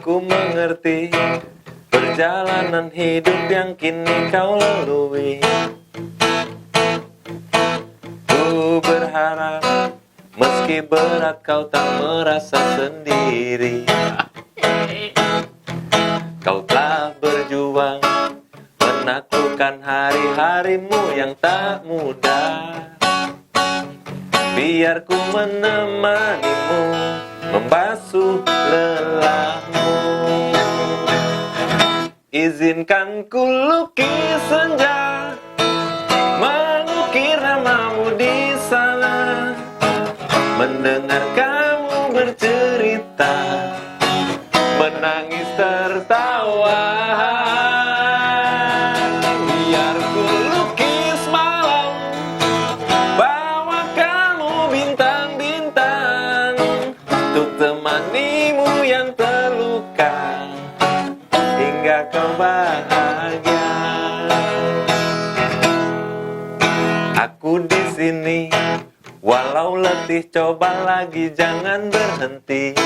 ku mengerti perjalanan hidup yang kini kau lalui. Ku berharap meski berat kau tak merasa sendiri. Kau telah berjuang menaklukkan hari-harimu yang tak mudah. Biar ku menemanimu membasuh lelahmu. Izinkan ku lukis senja, mengukir namamu di sana, mendengar kamu bercerita, menangis tertawa. Biar ku lukis malam, bawa kamu bintang-bintang, untuk temanimu yang terluka hingga kau bahagia. Aku di sini, walau letih coba lagi jangan berhenti.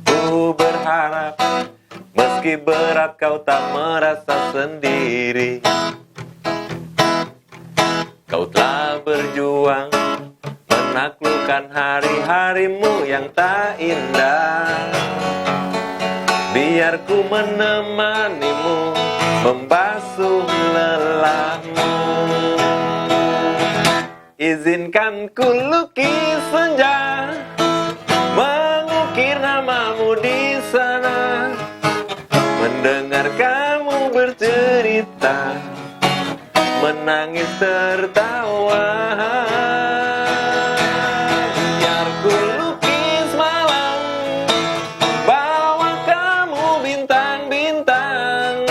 Ku berharap meski berat kau tak merasa sendiri. Kau telah berjuang menaklukkan hari-harimu yang tak indah. Biar ku menemanimu membasuh lelahmu. Izinkan ku lukis senja, mengukir namamu di sana, mendengar kamu bercerita, menangis tertawa. Biar ku lukis malam, bawa kamu bintang-bintang,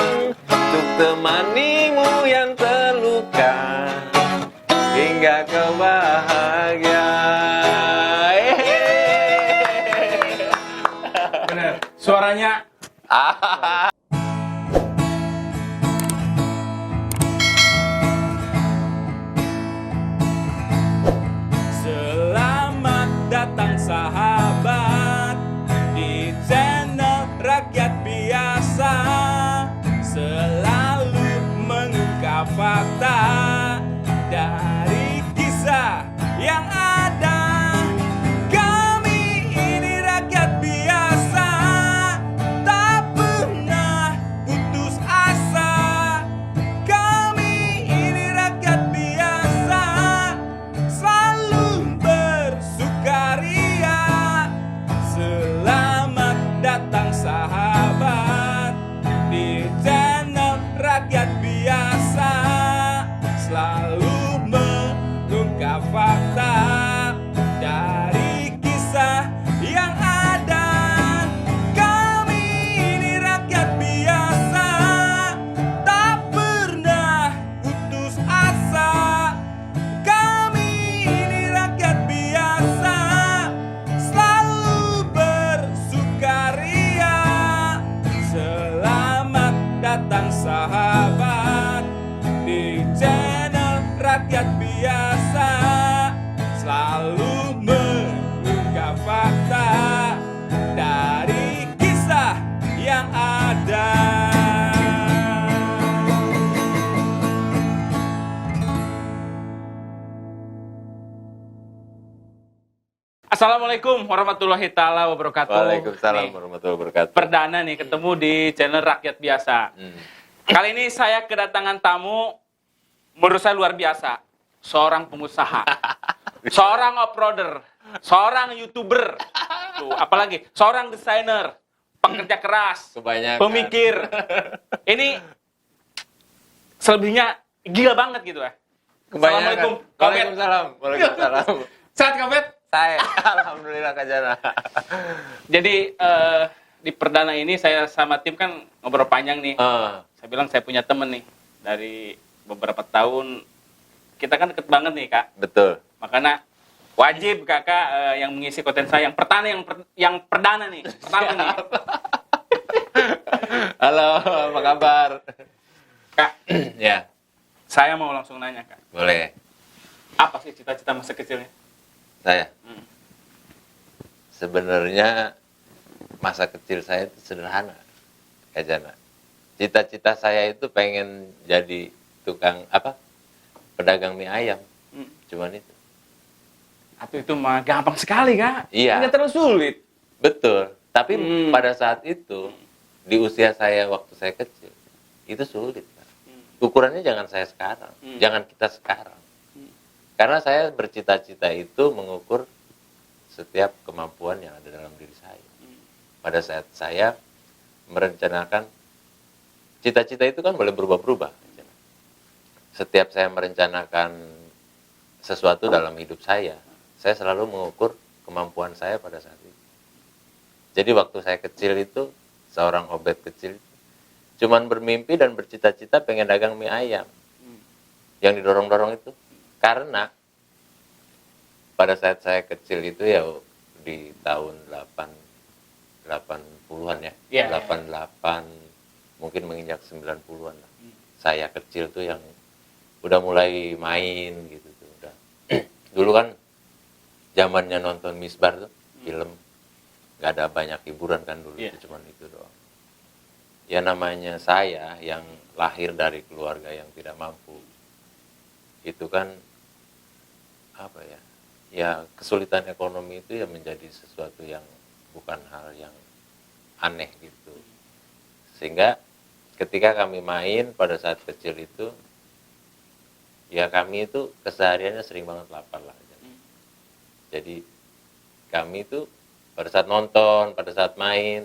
untuk temanimu yang terluka hingga kau bahagia. Bener, suaranya Selamat datang sahabat di channel Rakyat Biasa, selalu mengungkap fakta dari kisah yang ada. Kami ini rakyat biasa, tak pernah putus asa. Kami ini rakyat biasa, selalu bersukaria. Selamat datang sahabat di channel Rakyat Biasa, selalu mengungkap fakta dari kisah yang ada. Kami ini rakyat biasa, tak pernah putus asa. Kami ini rakyat biasa, selalu bersukaria. Selamat datang sahabat di channel Rakyat Biasa, selalu mengungkap fakta dari kisah yang ada. Assalamualaikum warahmatullahi taala wabarakatuh. Waalaikumsalam Nih, warahmatullahi wabarakatuh. perdana nih ketemu di channel Rakyat Biasa. Kali ini saya kedatangan tamu, menurut saya luar biasa. Seorang pengusaha, seorang off-roader, seorang YouTuber, tuh, apalagi seorang desainer, pekerja keras, Kebanyakan. pemikir. Ini selebihnya gila banget gitu ya. Assalamualaikum, Kak Bet. Waalaikumsalam. Waalaikumsalam. Sehat Kak Bet? Saya alhamdulillah Kak Jana. Jadi di perdana ini saya sama tim kan ngobrol panjang nih. Saya bilang saya punya temen nih dari beberapa tahun. Kita kan deket banget nih Kak. Betul. Makanya wajib Kakak yang mengisi konten saya yang perdana nih. Pertama nih. Halo, apa kabar? Kak, Ya, saya mau langsung nanya Kak. boleh. Apa sih cita-cita masa kecilnya? Saya sebenarnya masa kecil saya itu sederhana, Kak Jana. Cita-cita saya itu pengen jadi tukang pedagang mie ayam. Cuman itu. Atau itu mah gampang sekali, Kak. Iya. Nggak terlalu sulit. Betul. Tapi pada saat itu, di usia saya waktu saya kecil, itu sulit. Kak. Ukurannya jangan saya sekarang, jangan kita sekarang. Karena saya bercita-cita itu mengukur setiap kemampuan yang ada dalam diri saya. Pada saat saya merencanakan, cita-cita itu kan boleh berubah-berubah. Setiap saya merencanakan sesuatu dalam hidup saya selalu mengukur kemampuan saya pada saat itu. Jadi waktu saya kecil itu, seorang Obed kecil, cuman bermimpi dan bercita-cita pengen dagang mie ayam. Yang didorong-dorong itu. Karena pada saat saya kecil itu ya di tahun 80-an ya. Yeah. 88 mungkin menginjak 90-an lah. Saya kecil tuh yang udah mulai main gitu tuh. Udah. Dulu kan zamannya nonton Misbar tuh, film. Nggak ada banyak hiburan kan dulu, itu cuman itu doang. Ya namanya saya yang lahir dari keluarga yang tidak mampu. Itu kan apa ya? Ya kesulitan ekonomi itu ya menjadi sesuatu yang bukan hal yang aneh gitu. Sehingga ketika kami main pada saat kecil itu, ya kami itu kesehariannya sering banget lapar lah. Jadi kami itu pada saat nonton, pada saat main,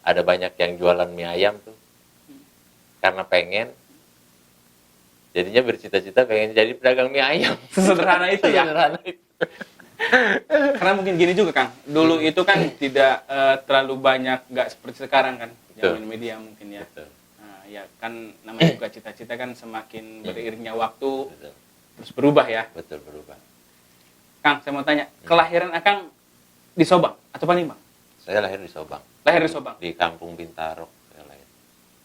ada banyak yang jualan mie ayam tuh. Karena pengen, jadinya bercita-cita pengen jadi pedagang mie ayam. Sesederhana itu ya. Sederhana itu. Karena mungkin gini juga, Kang. Dulu itu kan tidak terlalu banyak, nggak seperti sekarang kan. Zaman media mungkin ya. Betul. Nah, ya kan namanya juga cita-cita kan semakin beriringnya waktu Betul. terus berubah ya. Betul, berubah. Kang, saya mau tanya, kelahiran Akang di Sobang atau Palembang? Saya lahir di Sobang. Lahir di Sobang. Di Kampung Bintaro saya lahir.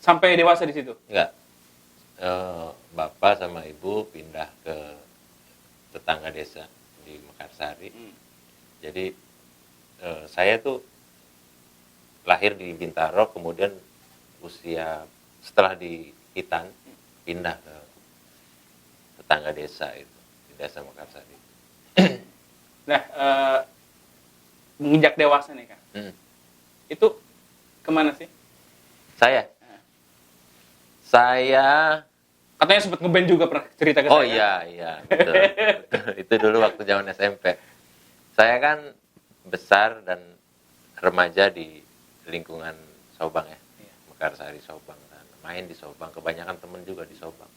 Sampai dewasa di situ? Enggak. Bapak sama ibu pindah ke tetangga desa di Mekarsari. Jadi saya tuh lahir di Bintaro, kemudian usia setelah di Hitan pindah ke tetangga desa itu, di desa Mekarsari. Nah, menginjak dewasa nih, Kang. Itu kemana sih? Saya Katanya sempat ngeband juga, pernah cerita ke oh saya. iya, betul. Itu dulu waktu zaman SMP. Saya kan besar dan remaja di lingkungan Sobang ya, Mekarsari Sobang, dan main di Sobang. Kebanyakan teman juga di Sobang.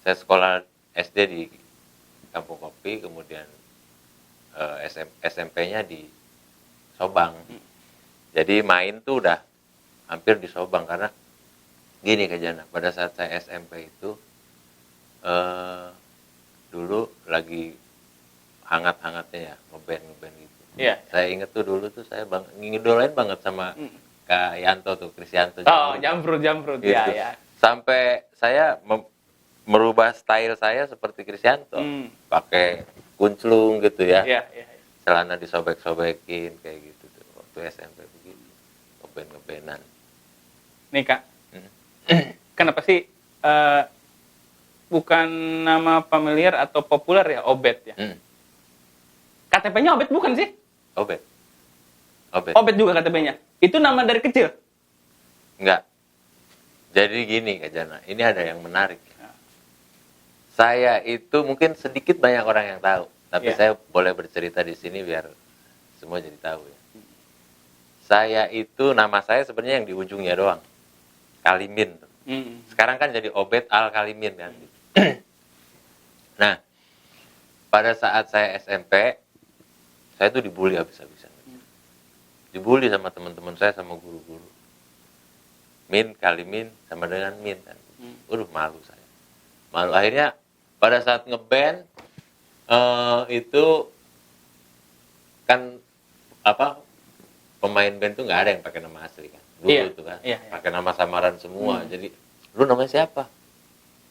Saya sekolah SD di Kampung Kopi, kemudian SMP-nya di Sobang. Jadi main tuh udah hampir di Sobang, karena gini Kak Jana, pada saat saya SMP itu dulu lagi hangat-hangatnya ya ngeband gitu. Iya. Saya inget tuh dulu tuh saya ngidolain banget sama Kak Yanto tuh, Krisyanto. Oh, jamrut. Gitu. Ya. Sampai saya merubah style saya seperti Krisyanto. Pakai kunclung gitu ya. Iya. Celana disobek-sobekin kayak gitu tuh. Waktu SMP begitu. Ngeband-ngebandan. Nih, Kak. Kenapa sih bukan nama familiar atau populer ya, Obed ya? KTP-nya Obed bukan sih? Obed. Obed juga KTP-nya. Itu nama dari kecil? Enggak. Jadi gini Kak Jana, ini ada yang menarik. Saya itu mungkin sedikit banyak orang yang tahu, tapi saya boleh bercerita di sini biar semua jadi tahu ya. Saya itu, nama saya sebenarnya yang di ujungnya doang. Kalimin. Sekarang kan jadi Obed Al Kalimin kan. Nah, pada saat saya SMP, saya tuh dibully habis-habisan. Dibully sama teman-teman saya, sama guru-guru. Min, Kalimin, sama dengan Min kan. Malu saya. Malu. Akhirnya pada saat ngeband itu kan pemain band tuh nggak ada yang pakai nama asli kan. Dulu tuh kan. Pakai nama samaran semua. Jadi lu namanya siapa?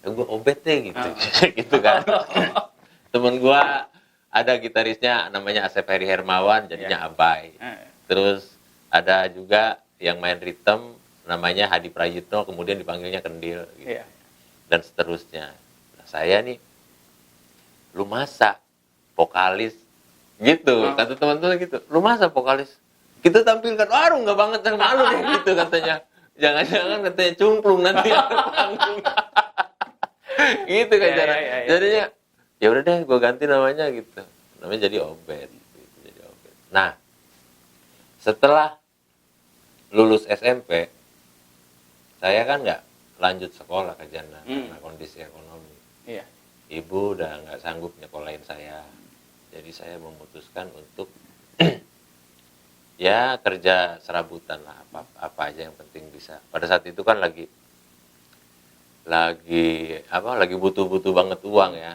Ya gue Obed deh gitu. Gitu kan. Temen gue ada gitarisnya namanya Asep Heri Hermawan, jadinya Abai. Terus Ada juga yang main ritme namanya Hadi Prayitno, kemudian dipanggilnya Kendil gitu. Iya. Dan seterusnya. Nah, saya nih, lu masa vokalis gitu, kata teman-teman gitu. Lu masa vokalis? Kita tampilkan, aduh nggak banget, yang malu deh gitu katanya. Jangan-jangan katanya cumplung nanti ada panggung. Gitu kan Ya, cara. ya, ya, ya. Jadinya ya udah deh, gue ganti namanya gitu. Namanya jadi Obed. Gitu, jadi Obed. Nah, setelah lulus SMP, saya kan nggak lanjut sekolah ke Jana karena kondisi ekonomi. Iya. Ibu udah nggak sanggup nyekolahin saya, jadi saya memutuskan untuk ya kerja serabutan lah, apa aja yang penting bisa. Pada saat itu kan lagi butuh banget uang ya.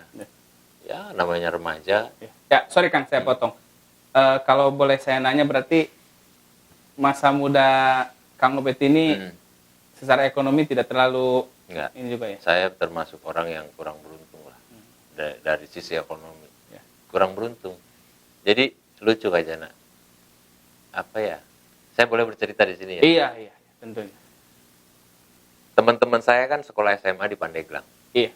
Ya namanya remaja. Ya, sorry Kang, saya potong. Kalau boleh saya nanya, berarti masa muda Kang Obed ini secara ekonomi tidak terlalu Enggak. ini juga ya? Saya termasuk orang yang kurang beruntung lah dari sisi ekonomi. Ya. Kurang beruntung. Jadi lucu aja nak. Apa ya? Saya boleh bercerita di sini ya? Iya, tentunya. Teman-teman saya kan sekolah SMA di Pandeglang. Iya.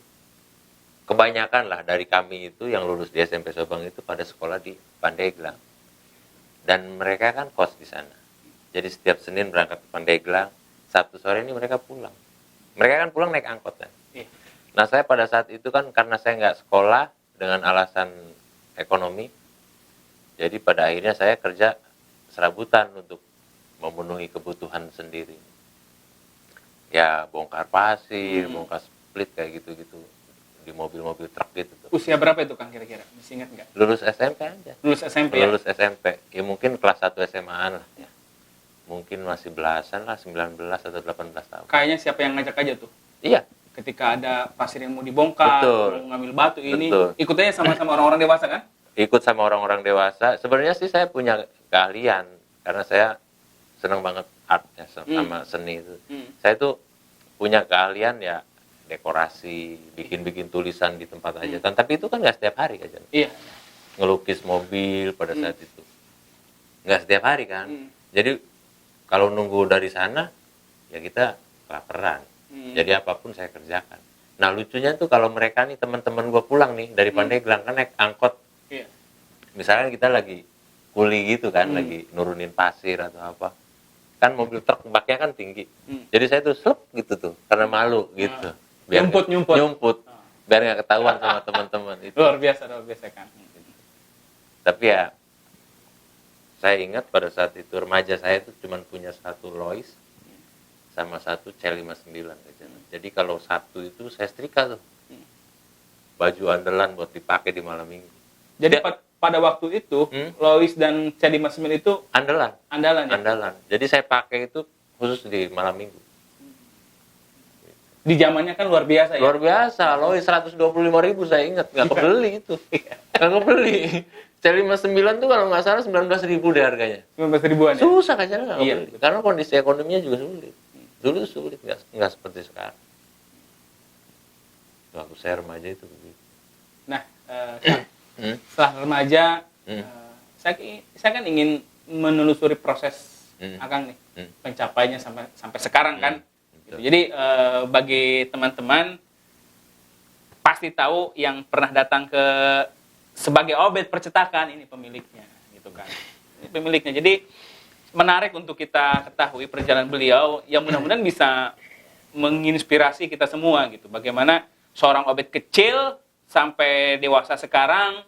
Kebanyakan lah dari kami itu yang lulus di SMP Subang itu pada sekolah di Pandeglang. Dan mereka kan kos di sana. Jadi setiap Senin berangkat ke Pandeglang, Sabtu sore ini mereka pulang. Mereka kan pulang naik angkot kan. Iya. Nah saya pada saat itu kan karena saya nggak sekolah dengan alasan ekonomi, jadi pada akhirnya saya kerja serabutan untuk memenuhi kebutuhan sendiri. Ya bongkar pasir, bongkar split kayak gitu-gitu di mobil-mobil truk gitu tuh. Usia berapa itu Kang kira-kira? Masih ingat nggak? Lulus SMP aja. Lulus SMP ya? Lulus SMP. Ya mungkin kelas 1 SMA-an lah ya. Mungkin masih belasan lah, 19 atau 18 tahun. Kayaknya siapa yang ngajak aja tuh? Iya. Ketika ada pasir yang mau dibongkar, Betul. mau ngambil batu ini, Betul. ikutnya sama-sama orang-orang dewasa kan? Ikut sama orang-orang dewasa. Sebenarnya sih saya punya keahlian karena saya senang banget art ya, sama seni itu. Saya tuh punya keahlian ya dekorasi, bikin-bikin tulisan di tempat hajatan. Tapi itu kan nggak setiap hari kan. Iya. Ngelukis mobil pada saat itu nggak setiap hari kan. Jadi kalau nunggu dari sana ya kita kelaparan. Jadi apapun saya kerjakan. Nah lucunya tuh kalau mereka nih teman-teman gue pulang nih dari Pandeglang kan naik angkot. Iya. Misalnya kita lagi kuli gitu kan, lagi nurunin pasir atau apa. Kan mobil truk baknya kan tinggi. Jadi saya tuh slep gitu tuh karena malu gitu. Nyumput. Biar nggak ketahuan sama teman-teman itu. Luar biasa kan. Tapi ya saya ingat pada saat itu remaja saya itu cuma punya satu Lois sama satu C59 aja. Jadi kalau Sabtu itu saya setrika tuh. Baju andalan buat dipakai di malam minggu. Jadi pada waktu itu Lois dan Cedi Masmil itu Andalan andalan ya? Andalan. Jadi saya pakai itu khusus di malam minggu. Di zamannya kan luar biasa ya? Luar biasa, Lois 125.000 saya ingat, nggak kebeli itu. Nggak kebeli. C59 tuh kalau nggak salah 19.000 deh harganya. 19 ribuan ya? Susah kan nggak Iya. kebeli. Karena kondisi ekonominya juga sulit. Dulu sulit, nggak seperti sekarang. Waktu saya remaja itu begitu. Nah, setelah remaja, saya kan ingin menelusuri proses Akang nih, pencapaiannya sampai sekarang kan. Gitu. Jadi bagi teman-teman pasti tahu yang pernah datang ke sebagai Obed Percetakan ini pemiliknya, gitu kan. Ini pemiliknya. Jadi menarik untuk kita ketahui perjalanan beliau yang mudah-mudahan bisa menginspirasi kita semua gitu. Bagaimana seorang Obed kecil sampai dewasa sekarang,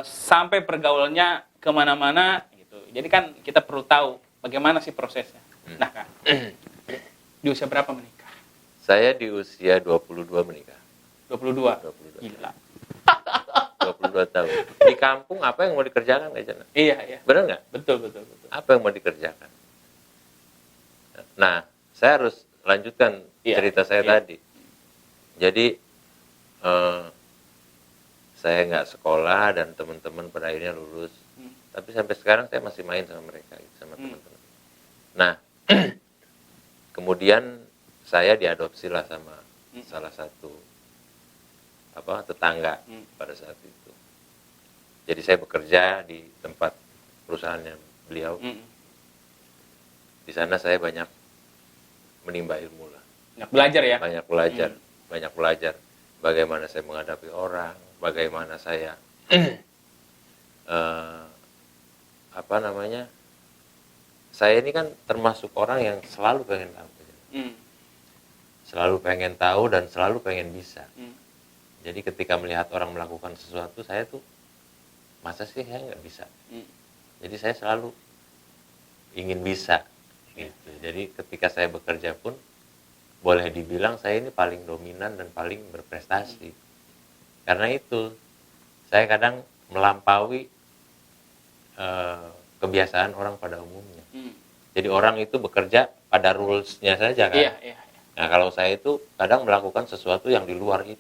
sampai pergaulannya kemana-mana gitu. Jadi kan kita perlu tahu bagaimana sih prosesnya. Nah kan, di usia berapa menikah? Saya di usia 22 menikah. 22? 22. Gila. 22 tahun. Di kampung apa yang mau dikerjakan Kak Jana? Iya. Benar nggak? Betul. Apa yang mau dikerjakan? Nah, saya harus lanjutkan cerita saya tadi. Jadi, saya nggak sekolah dan teman-teman pada akhirnya lulus. Tapi sampai sekarang saya masih main sama mereka, sama teman-teman. Nah, kemudian saya diadopsi lah sama salah satu tetangga pada saat itu. Jadi saya bekerja di tempat perusahaannya beliau. Di sana saya banyak menimba ilmu lah. Banyak belajar ya. Banyak belajar bagaimana saya menghadapi orang, bagaimana saya apa namanya, saya ini kan termasuk orang yang selalu pengen tahu, selalu pengen tahu dan selalu pengen bisa. Jadi ketika melihat orang melakukan sesuatu, saya tuh masa sih saya nggak bisa. Jadi saya selalu ingin bisa gitu. Jadi ketika saya bekerja pun boleh dibilang saya ini paling dominan dan paling berprestasi. Karena itu saya kadang melampaui kebiasaan orang pada umumnya. Jadi orang itu bekerja pada rules-nya saja kan. Iya. Nah kalau saya itu kadang melakukan sesuatu yang di luar itu.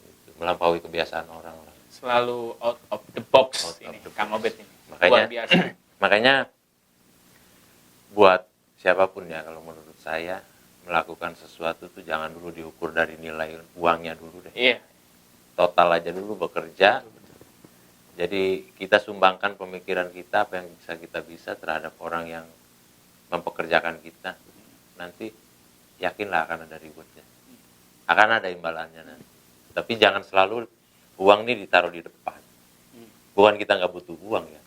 Gitu. Melampaui kebiasaan orang-orang. Selalu out of the box ini, Kang Obed ini. Luar biasa. Makanya buat siapapun ya, kalau menurut saya melakukan sesuatu tuh jangan dulu diukur dari nilai uangnya dulu deh. Iya. Total aja dulu bekerja. Jadi kita sumbangkan pemikiran kita, apa yang bisa kita terhadap orang yang mempekerjakan kita. Nanti yakinlah akan ada rewardnya. Akan ada imbalannya nanti. Tapi jangan selalu uang ini ditaruh di depan. Bukan kita nggak butuh uang ya.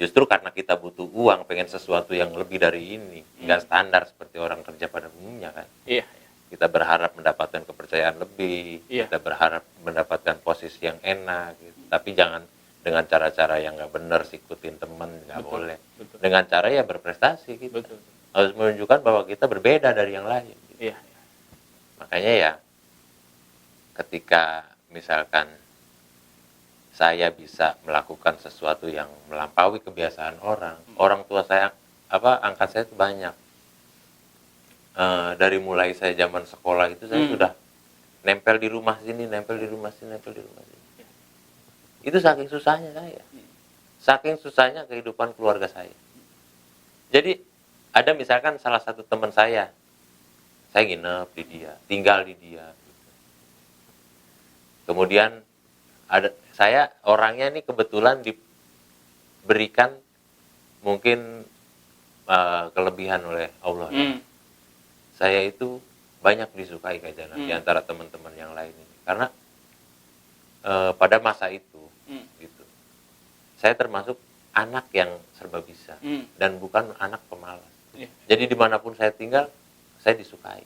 Justru karena kita butuh uang, pengen sesuatu yang lebih dari ini, nggak standar seperti orang kerja pada umumnya kan. Iya. Kita berharap mendapatkan kepercayaan lebih, Iya. kita berharap mendapatkan posisi yang enak, gitu. Tapi jangan dengan cara-cara yang nggak benar, sikutin temen, nggak boleh. Betul. Dengan cara ya berprestasi gitu. Betul. Harus menunjukkan bahwa kita berbeda dari yang lain. Gitu. Iya. Makanya ya, ketika misalkan saya bisa melakukan sesuatu yang melampaui kebiasaan orang, orang tua saya angkat saya itu banyak. Dari mulai saya zaman sekolah itu saya sudah nempel di rumah sini, nempel di rumah sini. Itu saking susahnya saya. Saking susahnya kehidupan keluarga saya. Jadi ada misalkan salah satu teman saya nginep di dia, tinggal di dia. Kemudian saya orangnya ini kebetulan diberikan mungkin kelebihan oleh Allah. Saya itu banyak disukai kayaknya di antara teman-teman yang lain ini. Karena pada masa itu gitu, saya termasuk anak yang serba bisa dan bukan anak pemalas. Jadi dimanapun saya tinggal, saya disukai.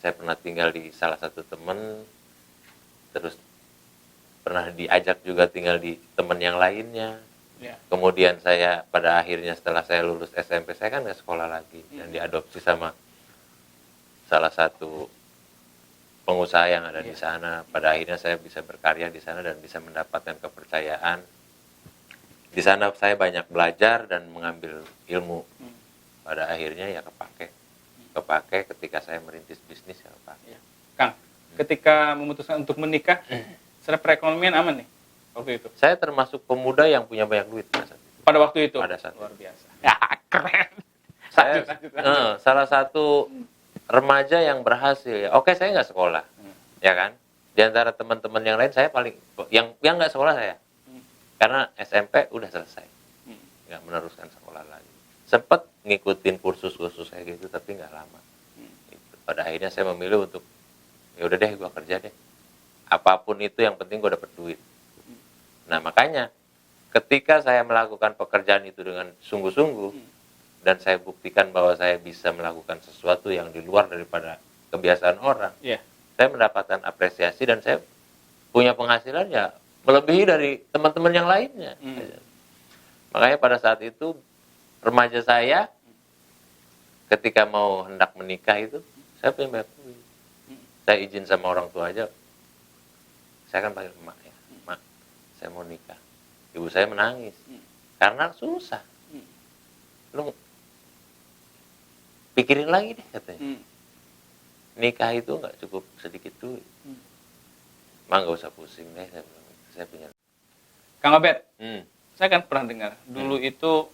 Saya pernah tinggal di salah satu teman, terus pernah diajak juga tinggal di teman yang lainnya. Kemudian saya pada akhirnya setelah saya lulus SMP, saya kan nggak sekolah lagi dan diadopsi sama salah satu pengusaha yang ada di sana. Pada akhirnya saya bisa berkarya di sana dan bisa mendapatkan kepercayaan. Di sana saya banyak belajar dan mengambil ilmu. Pada akhirnya ya kepake ketika saya merintis bisnis ya kepake. Kang, ketika memutuskan untuk menikah, secara perekonomian aman nih waktu itu? Saya termasuk pemuda yang punya banyak duit pada waktu itu? Pada saat luar biasa. Ya, keren. Saya salah satu remaja yang berhasil ya. Oke, saya nggak sekolah, ya kan? Di antara teman-teman yang lain saya paling yang nggak sekolah saya, karena SMP udah selesai, nggak meneruskan sekolah lagi. Sempat ngikutin kursus-kursus kayak gitu, tapi nggak lama. Gitu. Pada akhirnya saya memilih untuk ya udah deh, gue kerja deh. Apapun itu yang penting gue dapet duit. Nah makanya ketika saya melakukan pekerjaan itu dengan sungguh-sungguh dan saya buktikan bahwa saya bisa melakukan sesuatu yang di luar daripada kebiasaan orang, saya mendapatkan apresiasi dan saya punya penghasilan ya melebihi dari teman-teman yang lainnya. Makanya pada saat itu remaja saya ketika mau hendak menikah itu saya punya banyak duit. Saya izin sama orang tua aja. Saya kan panggil emak ya, emak, saya mau nikah. Ibu saya menangis karena susah. Lu pikirin lagi deh katanya. Nikah itu nggak cukup sedikit duit. Nggak usah pusing deh, saya punya. Kang Obed, saya kan pernah dengar dulu itu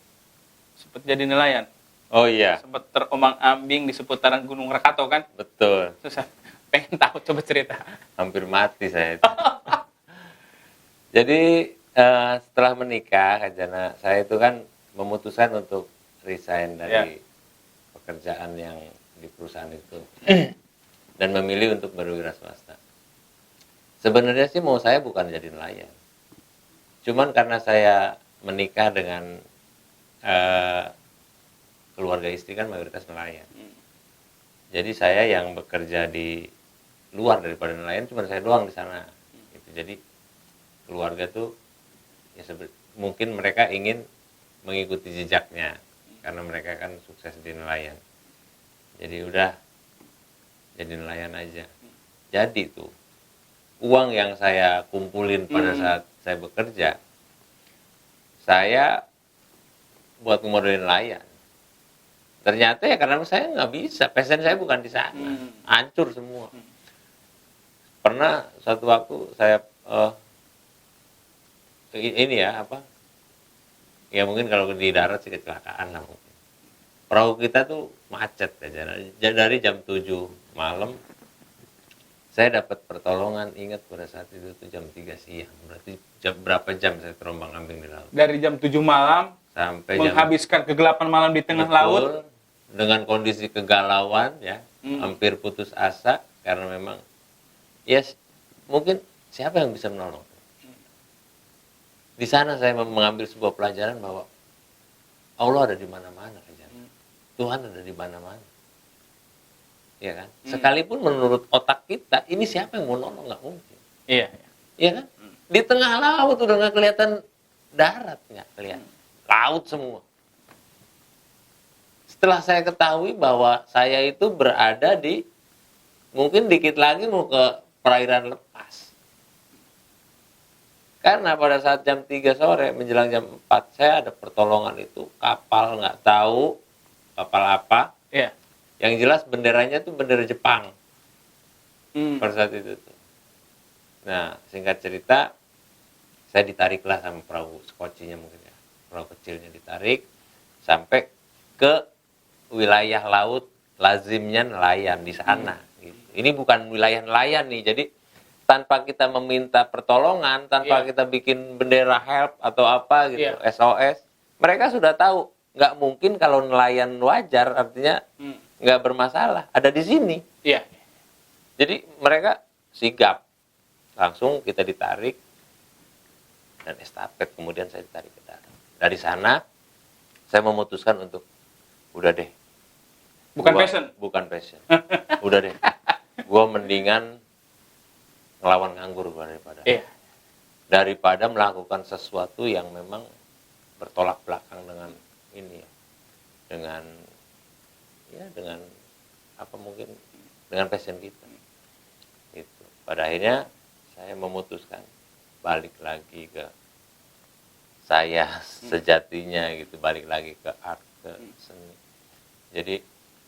sempat jadi nelayan. Oh iya. Sempat terombang-ambing di seputaran Gunung Rakato kan? Betul. Terus saya pengen tahu, coba cerita. Hampir mati saya itu. Jadi setelah menikah, Kak Jana, saya itu kan memutuskan untuk resign dari pekerjaan yang di perusahaan itu dan memilih untuk berwira swasta. Sebenarnya sih mau saya bukan jadi nelayan, cuman karena saya menikah dengan keluarga istri kan mayoritas nelayan. Jadi saya yang bekerja di luar daripada nelayan cuma saya doang di sana. Gitu. Jadi keluarga tuh ya mungkin mereka ingin mengikuti jejaknya karena mereka kan sukses di nelayan. Jadi udah jadi nelayan aja. Jadi tuh uang yang saya kumpulin pada saat saya bekerja, saya buat ngemodalin nelayan. Ternyata ya karena saya nggak bisa, passion saya bukan di sana, hancur semua. Pernah suatu waktu saya ini ya apa? Ya mungkin kalau di darat sih kecelakaan lah mungkin. Perahu kita tuh macet aja. Dari jam 7 malam saya dapat pertolongan, ingat pada saat itu tuh jam 3 siang. Berarti berapa jam saya terombang-ambing di laut? Dari jam 7 malam Sampai menghabiskan kegelapan malam di tengah betul, laut dengan kondisi kegalauan ya, hampir putus asa karena memang ya mungkin siapa yang bisa menolong. Di sana saya mengambil sebuah pelajaran bahwa Allah ada di mana-mana aja. Tuhan ada di mana-mana. Ya kan? Sekalipun menurut otak kita, ini siapa yang mau nolong? Nggak mungkin. iya. Iya kan? Di tengah laut udah nggak kelihatan darat, nggak kelihatan. Laut semua. Setelah saya ketahui bahwa saya itu berada di, mungkin dikit lagi mau ke perairan lepas. Karena pada saat jam 3 sore menjelang jam 4 saya ada pertolongan itu kapal nggak tahu kapal apa. Iya. Yang jelas benderanya tuh bendera Jepang. Pada saat itu tuh. Nah, singkat cerita saya ditariklah sama perahu skocinya mungkin ya. Perahu kecilnya ditarik sampai ke wilayah laut lazimnya nelayan di sana gitu. Ini bukan wilayah nelayan nih. Jadi tanpa kita meminta pertolongan, tanpa kita bikin bendera help atau apa gitu, SOS, mereka sudah tahu nggak mungkin kalau nelayan wajar, artinya nggak bermasalah, ada di sini. Iya. Jadi mereka sigap, langsung kita ditarik dan estafet, kemudian saya ditarik ke darat. Dari sana saya memutuskan untuk udah deh. Bukan passion. Udah deh. Gua mendingan ngelawan nganggur daripada melakukan sesuatu yang memang bertolak belakang dengan ini ya, dengan apa mungkin dengan passion kita itu. Pada akhirnya saya memutuskan balik lagi ke saya sejatinya gitu, balik lagi ke art, ke seni. Jadi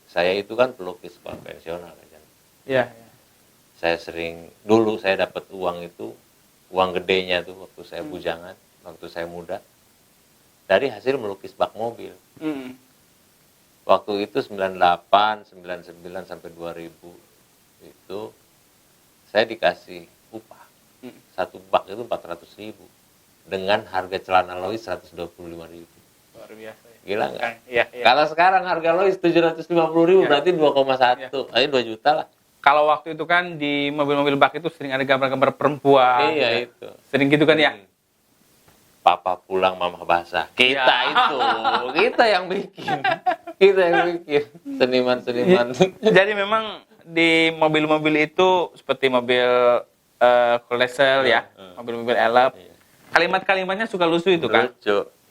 saya itu kan pelukis konvensional kan. Iya. Saya dulu saya dapat uang itu, uang gedenya tuh waktu saya bujangan, waktu saya muda, dari hasil melukis bak mobil. Waktu itu 98, 99 sampai 2000 itu saya dikasih upah. Satu bak itu 400.000 dengan harga celana Lois 125.000. Luar biasa. Ya. Gila nggak? Iya. Kalau sekarang harga Lois 750.000 berarti 2,1, aja 2 juta lah. Kalau waktu itu kan di mobil-mobil bak itu sering ada gambar-gambar perempuan. Iya gitu. itu. Sering gitu kan ya? Papa pulang mama basah. Kita itu, kita yang bikin. Kita yang bikin. Seniman-seniman. Jadi memang di mobil-mobil itu seperti mobil Kolesel ya, mobil-mobil elep. Kalimat-kalimatnya suka lucu itu kan?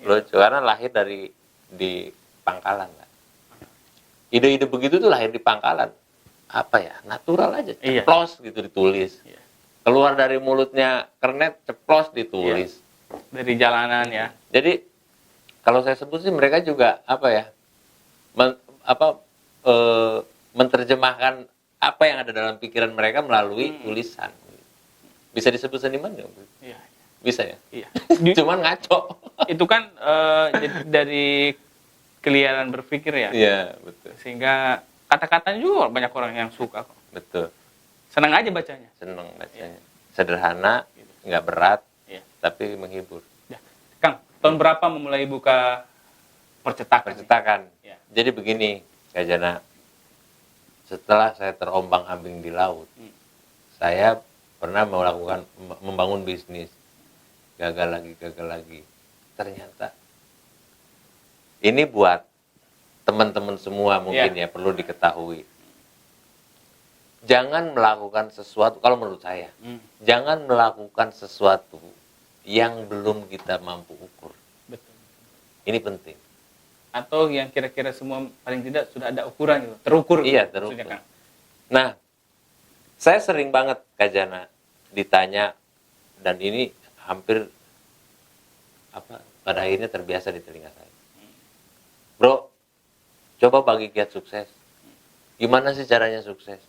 Lucu karena lahir di pangkalan. Ide-ide begitu tuh lahir di pangkalan. Apa ya, natural aja, ceplos gitu ditulis. Keluar dari mulutnya Kernet, ceplos ditulis. Dari jalanan ya. Jadi kalau saya sebut sih mereka juga apa ya, menerjemahkan apa yang ada dalam pikiran mereka melalui tulisan. Bisa disebut seniman nggak? Iya. Bisa ya? Iya. Cuman ngaco. Itu kan dari keliaran berpikir ya. Iya, betul. Sehingga kata-katanya juga banyak orang yang suka kok. Betul. Senang aja bacanya. Senang bacanya. Sederhana, nggak berat, tapi menghibur. Ya. Kang, tahun berapa memulai buka percetakan. Ya. Jadi begini, Kak Jana, setelah saya terombang-ambing di laut, saya pernah membangun bisnis, gagal lagi. Ternyata ini buat teman-teman semua mungkin ya perlu diketahui. Jangan melakukan sesuatu, kalau menurut saya, jangan melakukan sesuatu yang belum kita mampu ukur. Betul. Ini penting. Atau yang kira-kira semua paling tidak sudah ada ukuran gitu, terukur. Iya, gitu, terukur. Kang. Nah, saya sering banget Kak Jana ditanya, dan ini hampir pada akhirnya terbiasa di telinga saya. Bro, coba bagi kiat sukses. Gimana sih caranya sukses?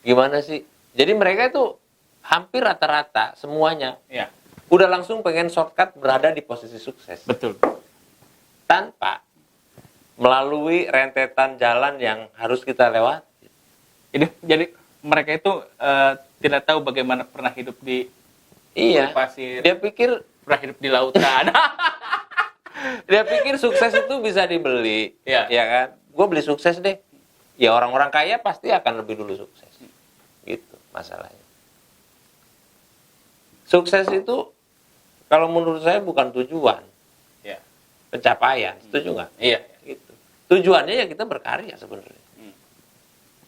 Gimana sih? Jadi mereka itu hampir rata-rata semuanya Ya. udah langsung pengen shortcut berada di posisi sukses. Betul. Tanpa melalui rentetan jalan yang harus kita lewati. Jadi mereka itu tidak tahu bagaimana pernah hidup di Iya. pasir, Dia pikir pernah hidup di lautan. sukses itu bisa dibeli. Iya. Ya kan? Gue beli sukses deh. Ya orang-orang kaya pasti akan lebih dulu sukses. Gitu masalahnya. Sukses itu kalau menurut saya bukan tujuan. Ya. Pencapaian. Setuju nggak? Iya. Gitu. Tujuannya ya kita berkarya sebenarnya.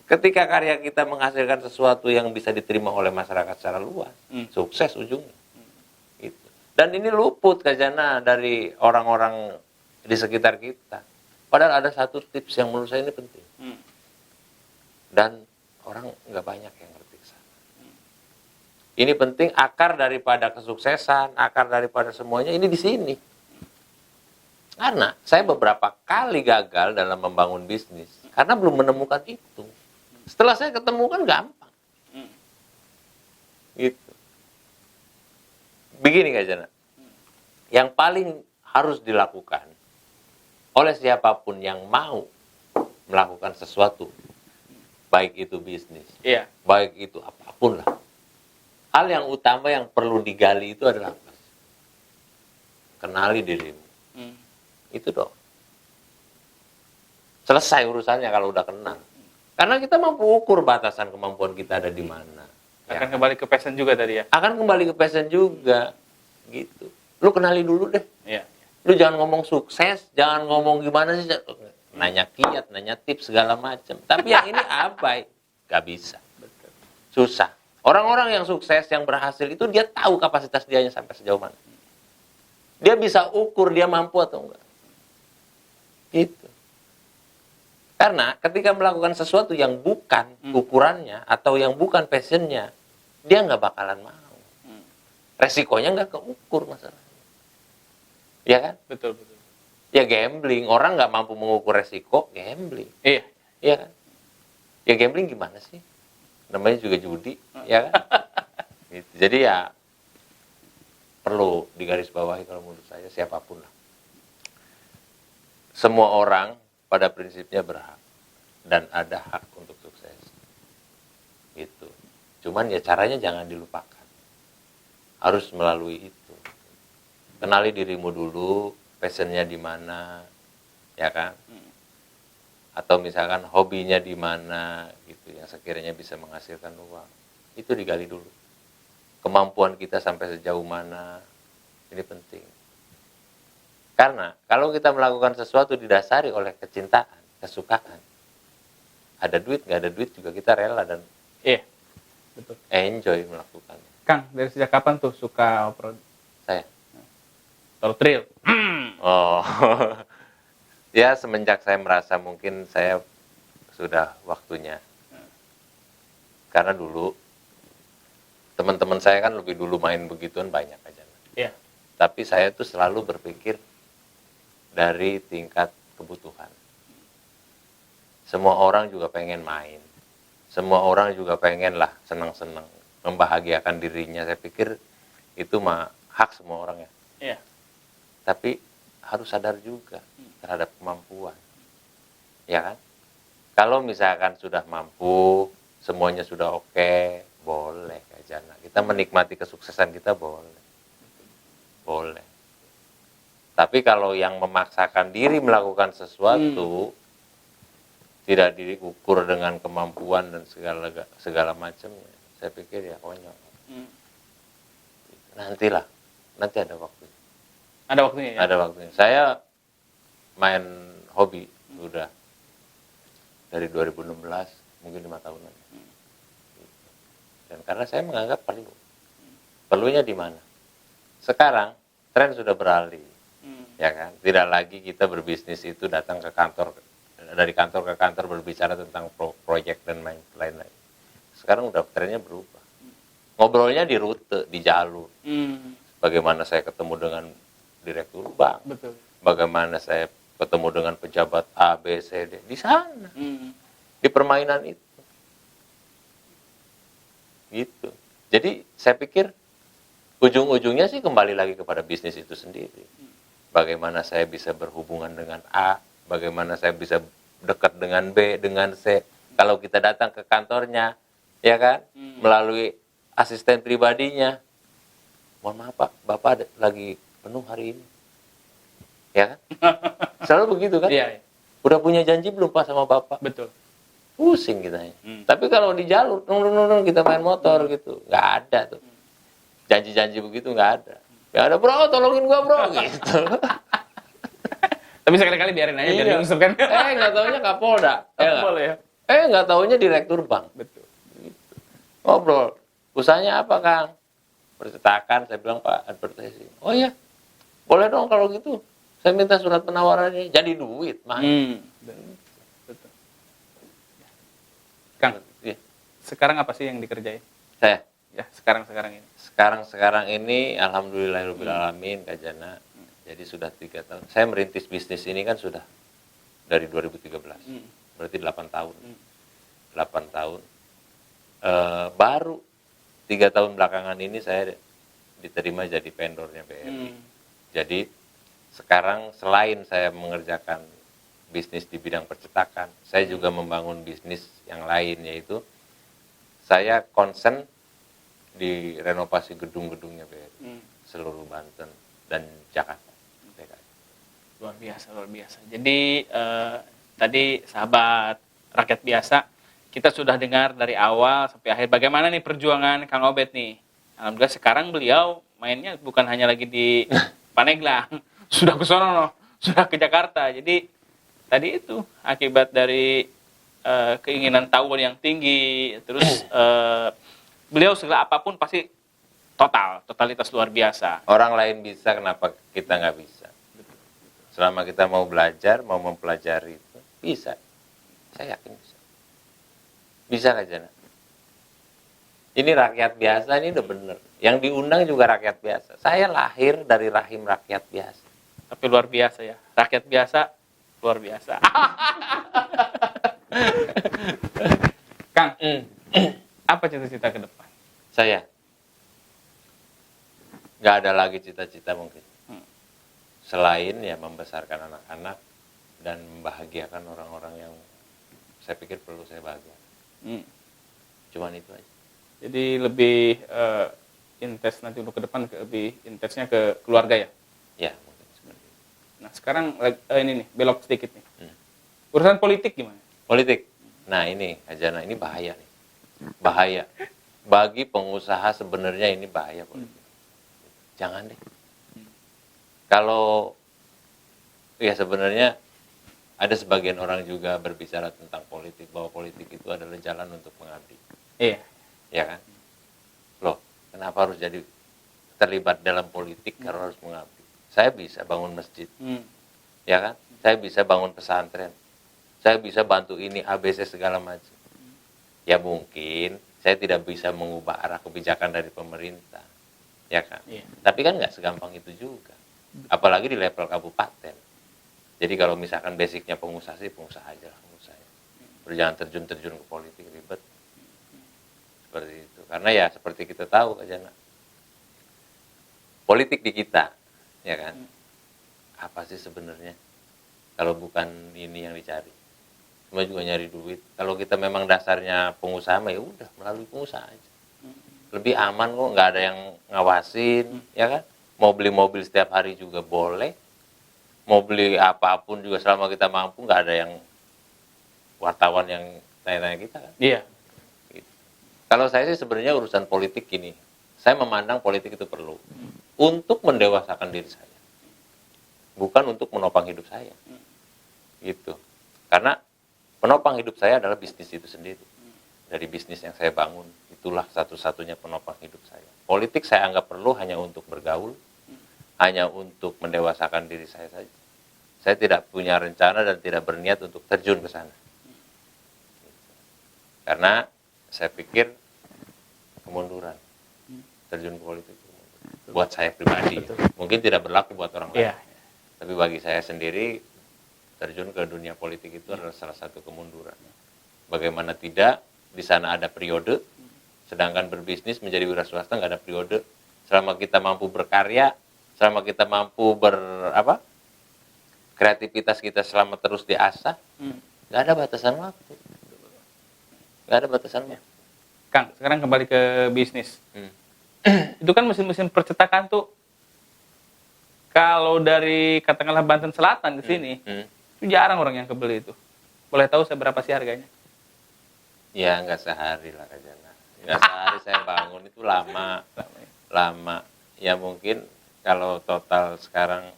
Ketika karya kita menghasilkan sesuatu yang bisa diterima oleh masyarakat secara luas, sukses ujungnya. Gitu. Dan ini luput Kak Jana dari orang-orang di sekitar kita. Padahal ada satu tips yang menurut saya ini penting. Dan orang nggak banyak yang ngerti ke sana. Ini penting, akar daripada kesuksesan, akar daripada semuanya ini di sini. Karena saya beberapa kali gagal dalam membangun bisnis karena belum menemukan itu. Setelah saya ketemu kan gampang. Gitu. Begini Kak Jana. Yang paling harus dilakukan oleh siapapun yang mau melakukan sesuatu, baik itu bisnis, Iya. baik itu apapun lah. Hal yang utama yang perlu digali itu adalah apa? Kenali dirimu. Itu dong. Selesai urusannya kalau udah kenal. Karena kita mampu ukur batasan kemampuan kita ada di mana. Akan kembali ke passion juga tadi ya. Akan kembali ke passion juga. Gitu. Lu kenali dulu deh. Iya. Lu jangan ngomong sukses, jangan ngomong gimana sih. Nanya kiat, nanya tips segala macam. Tapi yang ini abai. Gak bisa. Susah. Orang-orang yang sukses, yang berhasil itu dia tahu kapasitas dianya sampai sejauh mana. Dia bisa ukur dia mampu atau enggak. Gitu. Karena ketika melakukan sesuatu yang bukan ukurannya atau yang bukan passionnya, dia nggak bakalan mau. Resikonya nggak keukur masalahnya. Ya kan? Betul. Ya gambling. Orang nggak mampu mengukur resiko, gambling. Iya. Ya kan? Ya gambling gimana sih? Namanya juga judi, ya kan? Gitu. Jadi ya perlu digarisbawahi kalau menurut saya siapapun lah. Semua orang pada prinsipnya berhak dan ada hak untuk sukses. Gitu. Cuman ya caranya jangan dilupakan. Harus melalui itu. Kenali dirimu dulu, passionnya di mana, ya kan? Atau misalkan hobinya di mana gitu yang sekiranya bisa menghasilkan uang. Itu digali dulu. Kemampuan kita sampai sejauh mana, ini penting. Karena kalau kita melakukan sesuatu didasari oleh kecintaan, kesukaan, ada duit nggak ada duit juga kita rela dan Betul. enjoy melakukannya. Kang, dari sejak kapan tuh suka off-road? Saya. Atau trail? Oh. Ya semenjak saya merasa mungkin saya sudah waktunya. Karena dulu teman-teman saya kan lebih dulu main begituan banyak aja. Iya. Tapi saya tuh selalu berpikir dari tingkat kebutuhan. Semua orang juga pengen main. Semua orang juga pengen lah senang-senang, membahagiakan dirinya. Saya pikir itu mah hak semua orang ya. Iya. Tapi harus sadar juga terhadap kemampuan. Ya kan? Kalau misalkan sudah mampu, semuanya sudah oke, boleh aja. Kita menikmati kesuksesan kita boleh. Boleh. Tapi kalau yang memaksakan diri melakukan sesuatu tidak diukur dengan kemampuan dan segala macamnya, saya pikir ya konyol. Nantilah, nanti ada waktu. Ada waktunya ya? Ada waktunya. Saya main hobi udah dari 2016, mungkin 5 tahunan. Dan karena saya menganggap perlu. Perlunya di mana? Sekarang tren sudah beralih. Ya kan? Tidak lagi kita berbisnis itu datang ke kantor, dari kantor ke kantor berbicara tentang proyek dan lain-lain. Sekarang udah trennya berubah. Ngobrolnya di rute, di jalur. Bagaimana saya ketemu dengan direktur bank. Betul. Bagaimana saya ketemu dengan pejabat A, B, C, D. Di sana. Di permainan itu. Gitu. Jadi saya pikir ujung-ujungnya sih kembali lagi kepada bisnis itu sendiri. Bagaimana saya bisa berhubungan dengan A, bagaimana saya bisa dekat dengan B, dengan C. Kalau kita datang ke kantornya, ya kan, melalui asisten pribadinya. Mohon maaf Pak, Bapak lagi penuh hari ini. Ya kan? Selalu begitu kan? Iya. Udah punya janji belum Pak sama Bapak? Betul. Pusing kita. Tapi kalau di jalur, kita main motor gitu, nggak ada tuh. Janji-janji begitu nggak ada. Ya ada bro, tolongin gua bro, gitu. Tapi sekali-kali biarin aja, biar diusir kan. Nggak taunya Kapolda. Boleh ya? Nggak taunya direktur bank. Betul. Gitu. Ngobrol, usahanya apa Kang? Percetakan, saya bilang Pak, advertising. Oh iya, boleh dong kalau gitu. Saya minta surat penawarannya, jadi duit, main. Betul. Kang, Ya. sekarang apa sih yang dikerjain? Saya Ya, sekarang ini. sekarang ini alhamdulillahirobbilalamin Kak Jana. Jadi sudah 3 tahun. Saya merintis bisnis ini kan sudah dari 2013. Berarti 8 tahun. 8 tahun. Baru 3 tahun belakangan ini saya diterima jadi vendornya BRI. Jadi sekarang selain saya mengerjakan bisnis di bidang percetakan, saya juga membangun bisnis yang lain, yaitu saya concern di renovasi gedung-gedungnya BRI seluruh Banten dan Jakarta. Luar biasa. Jadi tadi sahabat rakyat biasa, kita sudah dengar dari awal sampai akhir bagaimana nih perjuangan Kang Obed nih. Alhamdulillah sekarang beliau mainnya bukan hanya lagi di Paneglang, sudah ke sono, sudah ke Jakarta. Jadi tadi itu akibat dari keinginan tahuan yang tinggi, terus beliau segala apapun pasti totalitas luar biasa. Orang lain bisa, kenapa kita nggak bisa? Selama kita mau belajar, mau mempelajari itu, bisa. Saya yakin bisa. Bisa Kak Jana. Ini rakyat biasa, ini udah bener. Yang diundang juga rakyat biasa. Saya lahir dari rahim rakyat biasa. Tapi luar biasa ya. Rakyat biasa, luar biasa. Kang, apa cita-cita ke depan? Saya nggak ada lagi cita-cita mungkin. Selain ya membesarkan anak-anak dan membahagiakan orang-orang yang saya pikir perlu saya bahagia. Cuman itu aja. Jadi lebih intens nanti untuk ke depan, lebih intensnya ke keluarga ya? Ya, mungkin seperti itu. Nah sekarang ini nih, belok sedikit nih. Urusan politik gimana? Politik. Nah ini, Ajana, ini bahaya nih. Bahaya. Bagi pengusaha sebenarnya ini bahaya politik. Jangan deh. Kalau ya sebenarnya ada sebagian orang juga berbicara tentang politik, bahwa politik itu adalah jalan untuk mengabdi. Iya. Ya kan? Loh, kenapa harus jadi terlibat dalam politik kalau harus mengabdi? Saya bisa bangun masjid. Ya kan? Saya bisa bangun pesantren. Saya bisa bantu ini ABC segala macam. Ya mungkin saya tidak bisa mengubah arah kebijakan dari pemerintah. Ya kan? Iya. Tapi kan nggak segampang itu juga. Apalagi di level kabupaten. Jadi kalau misalkan basicnya pengusaha sih, pengusaha aja lah pengusaha. Jangan terjun-terjun ke politik, ribet. Seperti itu. Karena ya seperti kita tahu Kak Jana. Politik di kita, ya kan? Apa sih sebenarnya? Kalau bukan ini yang dicari. Cuma juga nyari duit. Kalau kita memang dasarnya pengusaha, ya udah melalui pengusaha aja. Lebih aman kok, nggak ada yang ngawasin, ya kan? Mau beli mobil setiap hari juga boleh, mau beli apapun juga selama kita mampu, nggak ada yang wartawan yang tanya-tanya kita kan. Iya. Gitu. Kalau saya sih sebenarnya urusan politik gini, saya memandang politik itu perlu untuk mendewasakan diri saya, bukan untuk menopang hidup saya. Gitu. Karena penopang hidup saya adalah bisnis itu sendiri. Dari bisnis yang saya bangun, itulah satu-satunya penopang hidup saya. Politik saya anggap perlu hanya untuk bergaul, hanya untuk mendewasakan diri saya saja. Saya tidak punya rencana dan tidak berniat untuk terjun ke sana. Karena saya pikir kemunduran, terjun ke politik kemunduran. Buat saya pribadi, mungkin tidak berlaku buat orang lain. Iya. Tapi bagi saya sendiri, terjun ke dunia politik itu adalah salah satu kemunduran. Bagaimana tidak, di sana ada periode, sedangkan berbisnis menjadi wira swasta nggak ada periode. Selama kita mampu berkarya, selama kita mampu kreativitas kita selama terus diasah, nggak ada batasan waktu. Nggak ada batasan waktu. Kang, sekarang kembali ke bisnis. Itu kan mesin-mesin percetakan tuh, kalau dari katakanlah Banten Selatan ke sini, itu jarang orang yang kebeli itu. Boleh tahu seberapa sih harganya? Ya nggak sehari lah Kajana. Nggak sehari saya bangun, itu lama. Ya mungkin kalau total sekarang,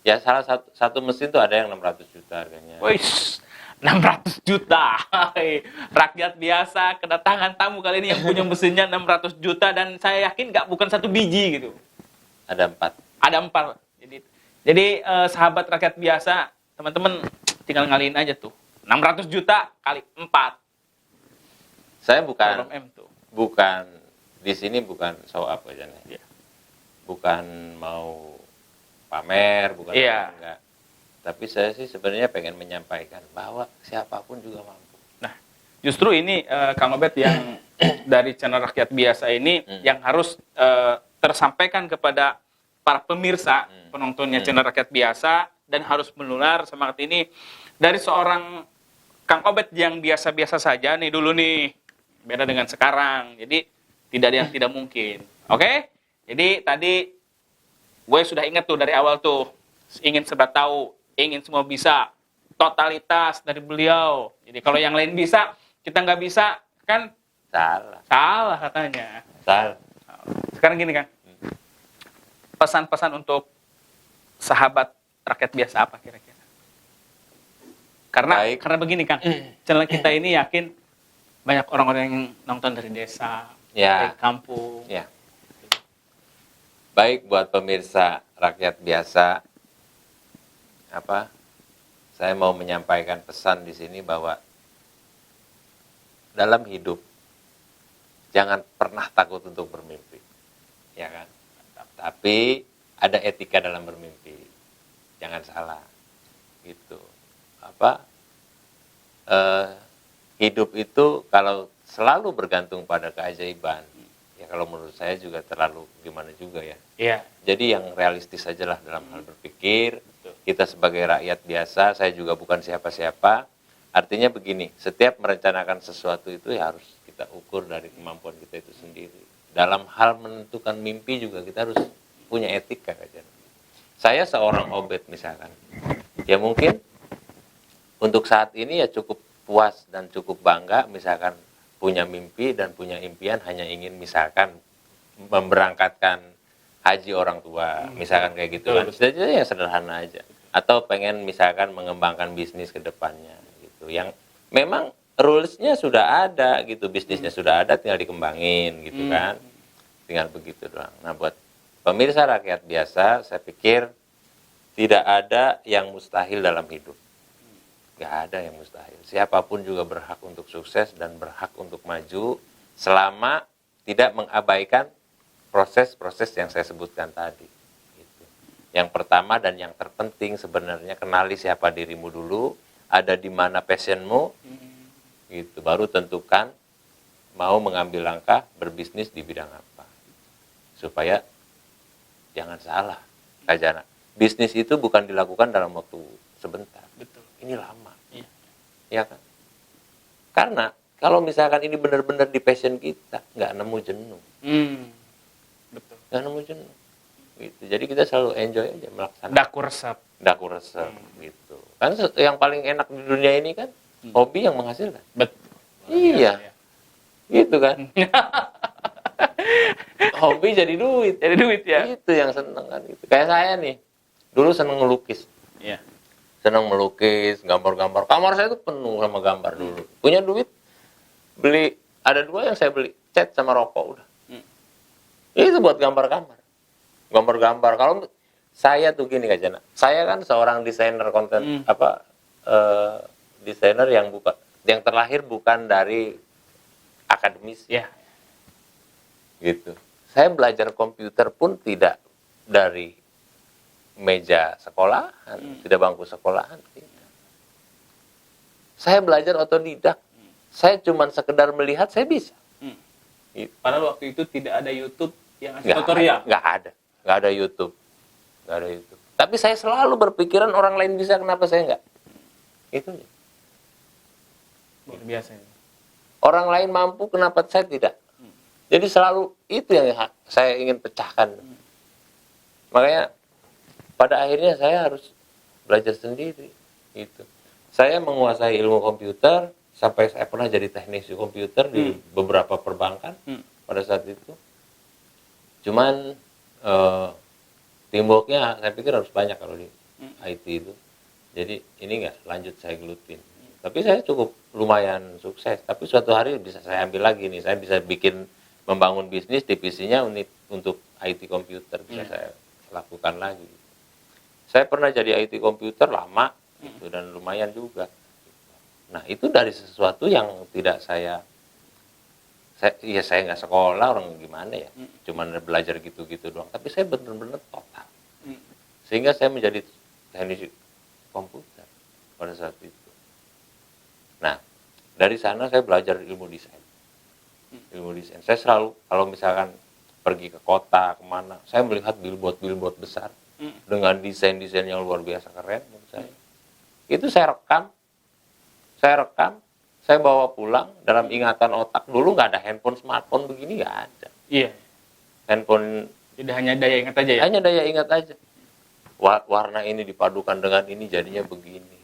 ya salah satu mesin tuh ada yang 600 juta harganya. Wih, 600 juta. Rakyat biasa kedatangan tamu kali ini yang punya mesinnya 600 juta, dan saya yakin bukan satu biji gitu. Ada 4. Ada 4. Jadi sahabat rakyat biasa, teman-teman tinggal ngaliin aja tuh. 600 juta kali 4. Saya bukan tuh. bukan di sini bukan show up aja nih. Iya. Bukan mau pamer, bukan Iya. enggak. Tapi saya sih sebenarnya pengen menyampaikan bahwa siapapun juga mampu. Nah, justru ini Kang Obed yang dari channel Rakyat Biasa ini yang harus tersampaikan kepada para pemirsa, penontonnya channel Rakyat Biasa, dan harus menular semangat ini dari seorang Kang Obed yang biasa-biasa saja nih dulu nih. Beda dengan sekarang. Jadi tidak ada yang tidak mungkin. Oke? Jadi tadi gue sudah ingat tuh dari awal tuh, ingin serba tahu, ingin semua bisa, totalitas dari beliau. Jadi kalau yang lain bisa, kita nggak bisa, kan salah katanya. Salah. Sekarang gini kan, pesan-pesan untuk sahabat rakyat biasa apa kira-kira? Karena begini kan, channel kita ini yakin banyak orang-orang yang nonton dari desa, dari kampung. Ya. Baik buat pemirsa rakyat biasa, saya mau menyampaikan pesan di sini bahwa dalam hidup jangan pernah takut untuk bermimpi, ya kan? Tapi ada etika dalam bermimpi, jangan salah, gitu. Hidup itu kalau selalu bergantung pada keajaiban, ya kalau menurut saya juga terlalu gimana juga ya. Iya. Jadi yang realistis sajalah dalam hal berpikir. Kita sebagai rakyat biasa, saya juga bukan siapa-siapa. Artinya begini, setiap merencanakan sesuatu itu ya harus kita ukur dari kemampuan kita itu sendiri. Dalam hal menentukan mimpi juga kita harus punya etika aja. Saya seorang Obed misalkan, ya mungkin untuk saat ini ya cukup puas dan cukup bangga misalkan punya mimpi dan punya impian hanya ingin misalkan memberangkatkan haji orang tua, misalkan kayak gitu kan. Setidaknya yang sederhana aja. Atau pengen misalkan mengembangkan bisnis ke depannya gitu. Yang memang rules-nya sudah ada gitu, bisnisnya sudah ada, tinggal dikembangin gitu kan. Tinggal begitu doang. Nah, buat pemirsa rakyat biasa, saya pikir tidak ada yang mustahil dalam hidup. Gak ada yang mustahil. Siapapun juga berhak untuk sukses dan berhak untuk maju selama tidak mengabaikan proses-proses yang saya sebutkan tadi. Gitu. Yang pertama dan yang terpenting sebenarnya kenali siapa dirimu dulu, ada di mana passionmu, gitu. Baru tentukan mau mengambil langkah berbisnis di bidang apa. Supaya jangan salah, Kajana. Bisnis itu bukan dilakukan dalam waktu sebentar. Betul. Ini lama. Iya. Ya kan? Karena kalau misalkan ini benar-benar di passion kita, nggak nemu jenuh. Betul. Nggak nemu jenuh. gitu. Jadi kita selalu enjoy aja melaksanakan Daku resep. gitu. Kan yang paling enak di dunia ini kan hobi yang menghasilkan. Betul. Iya. Gitu kan. Hobi jadi duit. Jadi duit ya. Itu yang seneng kan gitu. Kayak saya nih. Dulu seneng ngelukis. Iya. Seneng melukis, gambar-gambar. Kamar saya tuh penuh sama gambar dulu. Punya duit, beli, ada 2 yang saya beli, cat sama rokok udah. Itu buat gambar-gambar. Gambar-gambar. Kalau saya tuh gini Kak Jana, saya kan seorang desainer konten, desainer yang terlahir bukan dari akademis. Iya. Gitu. Saya belajar komputer pun tidak dari meja sekolahan, tidak bangku sekolahan. Tidak. Saya belajar otodidak. Saya cuma sekedar melihat, saya bisa. Gitu. Padahal waktu itu tidak ada YouTube yang ngasih tutorial. Nggak ada YouTube. Nggak ada YouTube. Tapi saya selalu berpikiran orang lain bisa, kenapa saya nggak? Itu aja. Luar biasa ini. Orang lain mampu, kenapa saya tidak? Jadi selalu itu yang saya ingin pecahkan. Makanya pada akhirnya saya harus belajar sendiri. Itu. Saya menguasai ilmu komputer sampai saya pernah jadi teknisi komputer di beberapa perbankan pada saat itu. Cuman teamworknya saya pikir harus banyak kalau di IT itu. Jadi ini nggak lanjut saya gelutin. Tapi saya cukup lumayan sukses. Tapi suatu hari bisa saya ambil lagi nih. Saya bisa membangun bisnis, divisinya untuk IT komputer bisa saya lakukan lagi. Saya pernah jadi IT komputer lama gitu, dan lumayan juga. Nah itu dari sesuatu yang tidak saya nggak sekolah, orang gimana ya, cuman belajar gitu-gitu doang. Tapi saya benar-benar total, sehingga saya menjadi teknisi komputer pada saat itu. Nah dari sana saya belajar ilmu desain. Saya selalu kalau misalkan pergi ke kota kemana, saya melihat billboard besar dengan desain-desain yang luar biasa keren menurut saya. Itu saya rekam, saya bawa pulang dalam ingatan otak. Dulu nggak ada handphone, smartphone begini nggak ada. Iya. Handphone. Jadi hanya daya ingat aja ya. Hanya daya ingat aja. Warna ini dipadukan dengan ini jadinya begini,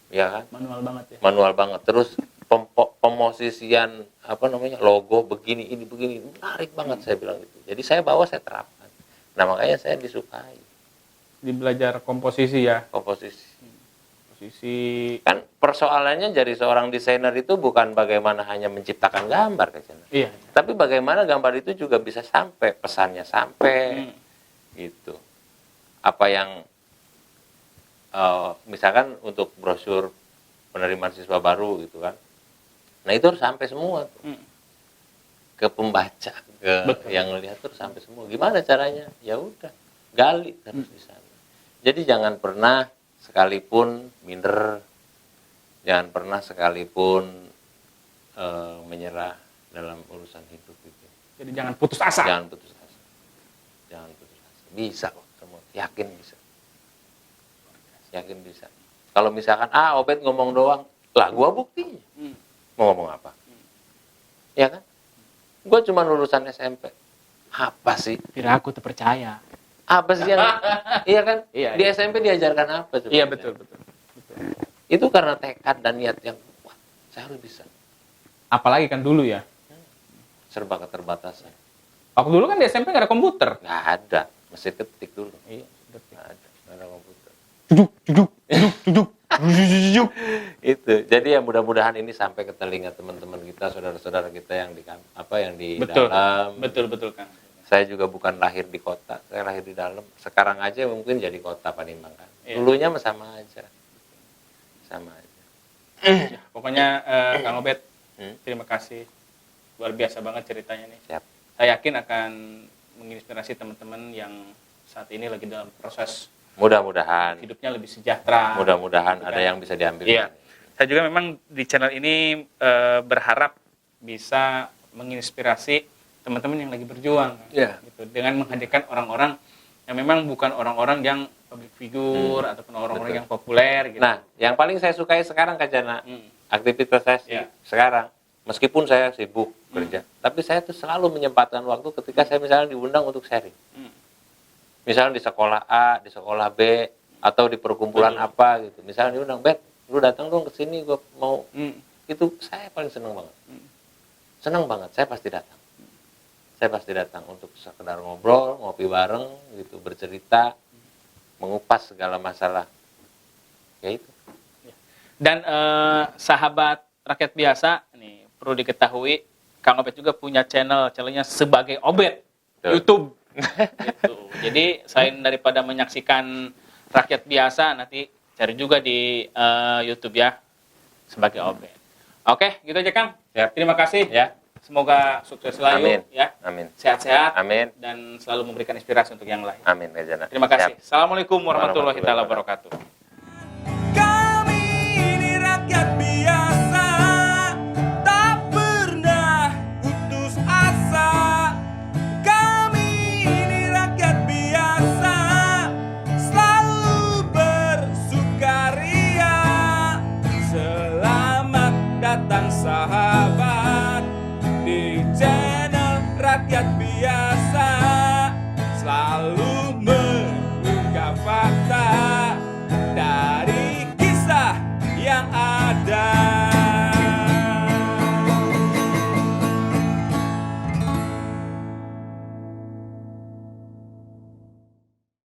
ya kan? Manual banget ya. Manual banget. Terus pemosisian logo begini menarik banget saya bilang gitu. Jadi saya bawa, saya terapkan. Nah makanya saya disukai. Di belajar komposisi ya. Komposisi Komposisi. kan persoalannya jadi seorang desainer itu bukan bagaimana hanya menciptakan gambar kecil. Iya. Tapi bagaimana gambar itu juga bisa sampai, pesannya sampai gitu. Apa yang misalkan untuk brosur penerimaan siswa baru gitu kan. Nah itu harus sampai semua tuh. Ke pembaca, yang lihat terus sampai semua. Gimana caranya? Ya udah, gali terus di sana. Jadi jangan pernah sekalipun minder, jangan pernah sekalipun menyerah dalam urusan hidup itu. Jadi jangan putus asa. Jangan putus asa. Bisa kok semua, yakin bisa. Yakin bisa. Kalau misalkan Obed ngomong doang, lah gua buktinya. Mau ngomong apa? Ya kan? Gue cuma lulusan SMP. Apa sih? Kira aku terpercaya. Apa sih yang iya kan? Iya, Di iya. SMP diajarkan apa coba? Iya betul. Itu karena tekad dan niat yang kuat. Saya harus bisa. Apalagi kan dulu ya. Serba keterbatasan. Waktu dulu kan di SMP nggak ada komputer. Nggak ada. Mesti ketik dulu. Iya. Nggak ada komputer. Duduk. Itu. Jadi ya mudah-mudahan ini sampai ke telinga teman-teman kita, saudara-saudara kita yang di dalam. Betul kan. Saya juga bukan lahir di kota, saya lahir di dalam. Sekarang aja mungkin jadi kota Panimbang kan. Iya. Dulunya sama aja. Ya, pokoknya Kang Obed, terima kasih. Luar biasa banget ceritanya nih. Siap. Saya yakin akan menginspirasi teman-teman yang saat ini lagi dalam proses Mudah-mudahan. hidupnya lebih sejahtera. Mudah-mudahan Gitu ada kan. yang bisa diambil. Iya. Saya juga memang di channel ini berharap bisa menginspirasi teman-teman yang lagi berjuang. Iya. Gitu, dengan menghadirkan orang-orang yang memang bukan orang-orang yang public figure ataupun orang-orang Betul. yang populer gitu. Nah, yang paling saya sukai sekarang Kak Jana, aktivitas saya Iya. sekarang, meskipun saya sibuk kerja, tapi saya tuh selalu menyempatkan waktu ketika saya misalnya diundang untuk sharing. Misalnya di sekolah A, di sekolah B, atau di perkumpulan apa gitu. Misalnya diundang, Bet, lu datang dong ke sini, gue mau. Itu saya paling seneng banget. Seneng banget, saya pasti datang. Saya pasti datang untuk sekedar ngobrol, ngopi bareng, gitu, bercerita, mengupas segala masalah. Ya itu. Dan sahabat rakyat biasa, nih perlu diketahui, Kang Obed juga punya channelnya sebagai Obed Betul. YouTube. Gitu. Jadi selain daripada menyaksikan rakyat biasa, nanti cari juga di YouTube ya sebagai Obed. Oke, gitu aja Kang. Siap. Terima kasih. Ya. Semoga sukses selalu Amin. ya. Amin. Sehat-sehat. Amin. Dan selalu memberikan inspirasi untuk yang lain. Amin. Gajana. Terima kasih. Siap. Assalamualaikum warahmatullahi Warahmatullahi wabarakatuh.